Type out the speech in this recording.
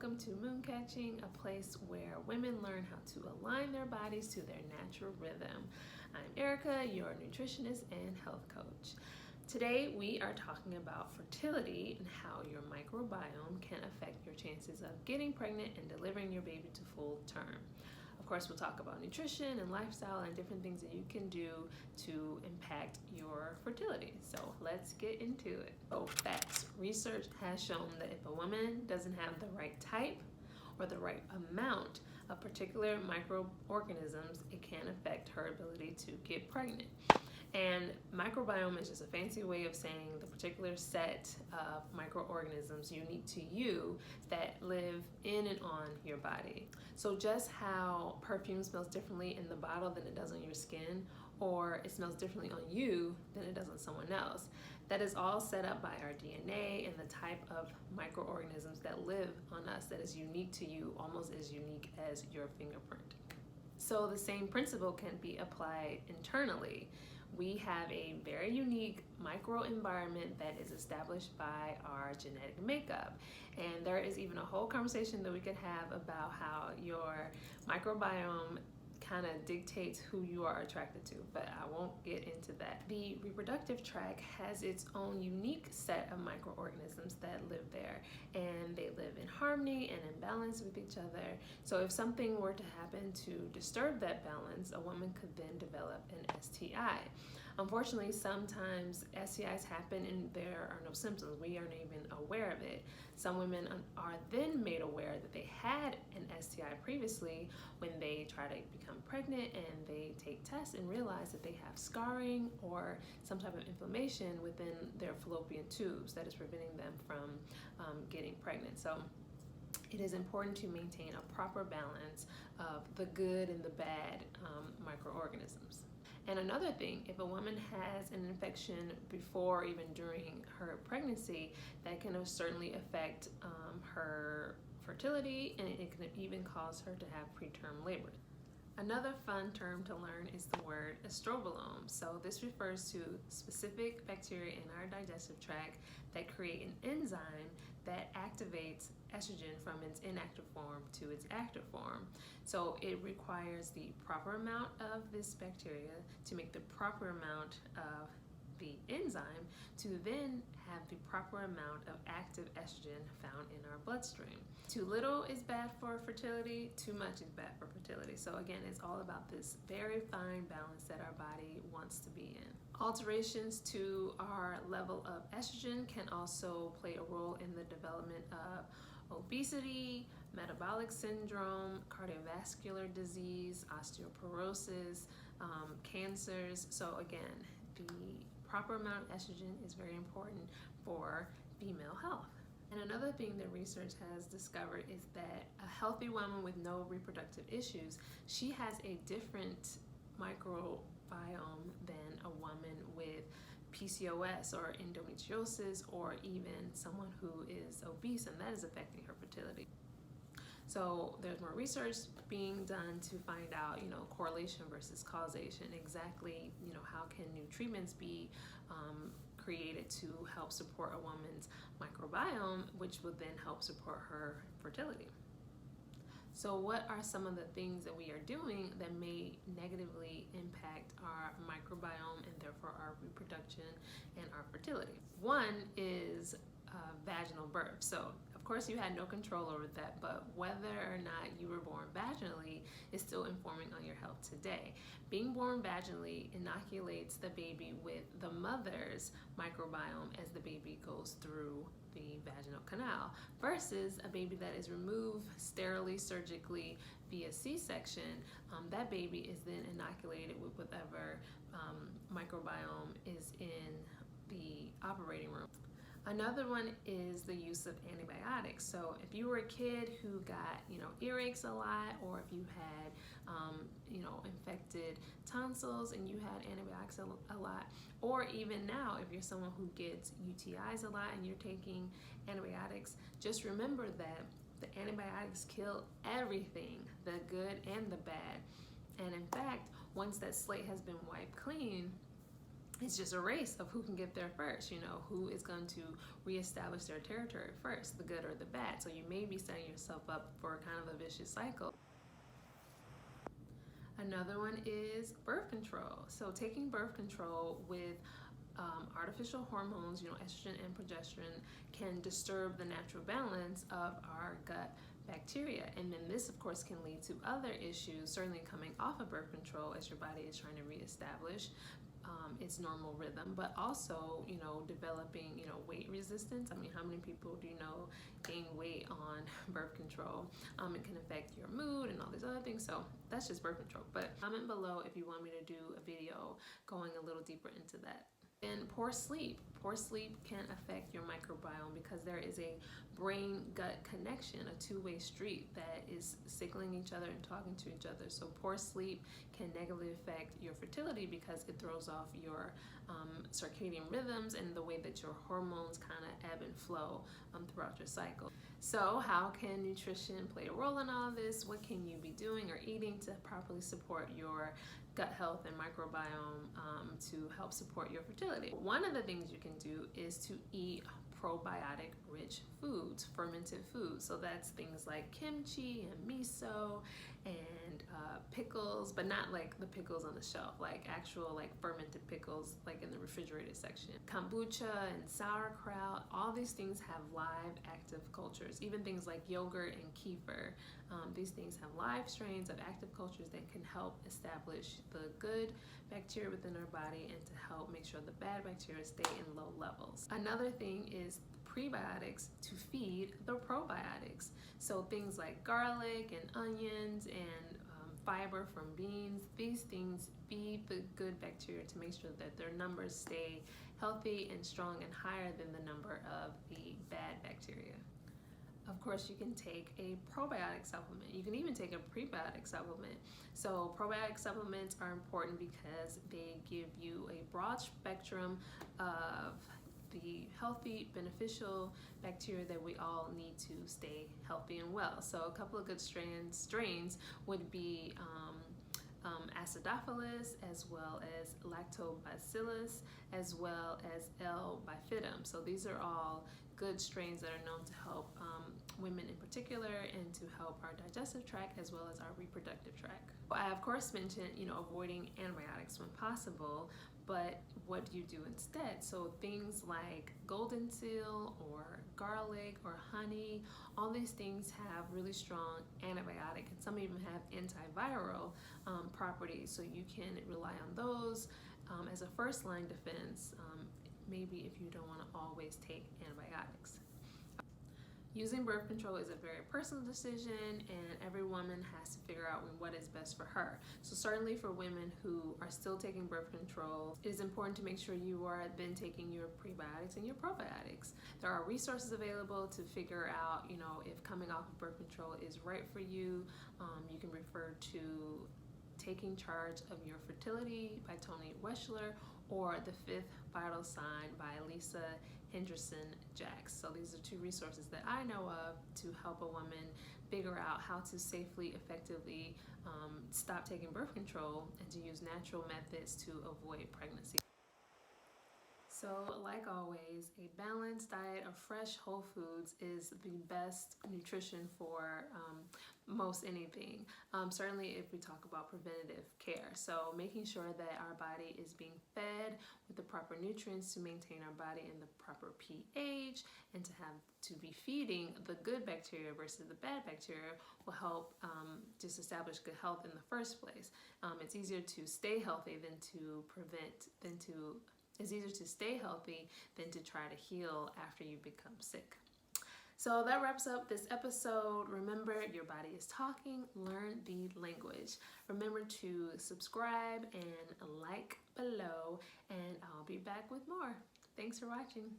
welcome to Moon Catching, a place where women learn how to align their bodies to their natural rhythm. I'm Erica, your nutritionist and health coach. Today we are talking about fertility and how your microbiome can affect your chances of getting pregnant and delivering your baby to full term. Of course, we'll talk about nutrition and lifestyle and different things that you can do to impact your fertility. So let's get into it. So facts. Research has shown that if a woman doesn't have the right type or the right amount of particular microorganisms, it can affect her ability to get pregnant. And microbiome is just a fancy way of saying the particular set of microorganisms unique to you that live in and on your body. So just how perfume smells differently in the bottle than it does on your skin, or it smells differently on you than it does on someone else, that is all set up by our DNA and the type of microorganisms that live on us that is unique to you, almost as unique as your fingerprint. So the same principle can be applied internally. We have a very unique microenvironment that is established by our genetic makeup. And there is even a whole conversation that we could have about how your microbiome kind of dictates who you are attracted to, but I won't get into that. The reproductive tract has its own unique set of microorganisms that live there, and they live in harmony and in balance with each other. So if something were to happen to disturb that balance, a woman could then develop an STI. Unfortunately, sometimes STIs happen and there are no symptoms. We aren't even aware of it. Some women are then made aware that they had an STI previously when they try to become pregnant and they take tests and realize that they have scarring or some type of inflammation within their fallopian tubes that is preventing them from getting pregnant. So it is important to maintain a proper balance of the good and the bad microorganisms. And another thing, if a woman has an infection before or even during her pregnancy, that can certainly affect her fertility, and it can even cause her to have preterm labor. Another fun term to learn is the word estrobolome. So this refers to specific bacteria in our digestive tract that create an enzyme that activates estrogen from its inactive form to its active form. So it requires the proper amount of this bacteria to make the proper amount of the enzyme to then have the proper amount of active estrogen found in our bloodstream. Too little is bad for fertility, too much is bad for fertility. So again, it's all about this very fine balance that our body wants to be in. Alterations to our level of estrogen can also play a role in the development of obesity, metabolic syndrome, cardiovascular disease, osteoporosis, cancers. So again, the proper amount of estrogen is very important for female health. And another thing that research has discovered is that a healthy woman with no reproductive issues, she has a different microbiome than a woman with PCOS or endometriosis, or even someone who is obese, and that is affecting her fertility. So there's more research being done to find out, correlation versus causation. Exactly, how can new treatments be created to help support a woman's microbiome, which would then help support her fertility. So what are some of the things that we are doing that may negatively impact our microbiome and therefore our reproduction and our fertility? One is vaginal birth. So of course you had no control over that, but whether or not you were born vaginally is still informing on your health today. Being born vaginally inoculates the baby with the mother's microbiome as the baby goes through the vaginal canal, versus a baby that is removed sterilely, surgically via C-section. That baby is then inoculated with whatever microbiome is in the operating room. Another one is the use of antibiotics. So if you were a kid who got, earaches a lot, or if you had, infected tonsils and you had antibiotics a lot, or even now if you're someone who gets UTIs a lot and you're taking antibiotics, just remember that the antibiotics kill everything, the good and the bad. And in fact, once that slate has been wiped clean, it's just a race of who can get there first, you know, who is going to reestablish their territory first, the good or the bad. So you may be setting yourself up for kind of a vicious cycle. Another one is birth control. So taking birth control with artificial hormones, you know, estrogen and progesterone, can disturb the natural balance of our gut bacteria. And then this, of course, can lead to other issues, certainly coming off of birth control as your body is trying to reestablish its normal rhythm, but also, you know, developing, you know, weight resistance. I mean, how many people do you know gain weight on birth control? It can affect your mood and all these other things. So that's just birth control. But comment below if you want me to do a video going a little deeper into that. And poor sleep. Poor sleep can affect your microbiome because there is a brain-gut connection, a two-way street that is signaling each other and talking to each other. So poor sleep can negatively affect your fertility because it throws off your circadian rhythms and the way that your hormones kind of ebb and flow throughout your cycle. So how can nutrition play a role in all this? What can you be doing or eating to properly support your gut health and microbiome to help support your fertility? One of the things you can do is to eat probiotic rich foods, fermented foods. So that's things like kimchi and miso and pickles, but not like the pickles on the shelf, like actual like fermented pickles like in the refrigerated section. Kombucha and sauerkraut, all these things have live active cultures. Even things like yogurt and kefir, these things have live strains of active cultures that can help establish the good bacteria within our body and to help make sure the bad bacteria stay in low levels. Another thing is prebiotics to feed the probiotics. So things like garlic and onions and fiber from beans, these things feed the good bacteria to make sure that their numbers stay healthy and strong and higher than the number of the bad bacteria. Of course, you can take a probiotic supplement. You can even take a prebiotic supplement. So probiotic supplements are important because they give you a broad spectrum of the healthy, beneficial bacteria that we all need to stay healthy and well. So a couple of good strains would be acidophilus, as well as lactobacillus, as well as L. bifidum. So these are all good strains that are known to help women in particular and to help our digestive tract as well as our reproductive tract. I of course mentioned, you know, avoiding antibiotics when possible, but what do you do instead? So things like golden seal or garlic or honey, all these things have really strong antibiotic and some even have antiviral properties. So you can rely on those as a first line defense, maybe if you don't want to always take antibiotics. Using birth control is a very personal decision and every woman has to figure out what is best for her. So certainly for women who are still taking birth control, it is important to make sure you are then taking your prebiotics and your probiotics. There are resources available to figure out, you know, if coming off of birth control is right for you. You can refer to Taking Charge of Your Fertility by Tony Weschler or The Fifth Vital Sign by Lisa Henderson-Jacks. So these are two resources that I know of to help a woman figure out how to safely, effectively stop taking birth control and to use natural methods to avoid pregnancy. So like always, a balanced diet of fresh whole foods is the best nutrition for most anything. Certainly if we talk about preventative care. So making sure that our body is being fed with the proper nutrients to maintain our body in the proper pH and to be feeding the good bacteria versus the bad bacteria will help just establish good health in the first place. It's easier to stay healthy than to It's easier to stay healthy than to try to heal after you become sick. So that wraps up this episode. Remember, your body is talking. Learn the language. Remember to subscribe and like below, and I'll be back with more. Thanks for watching.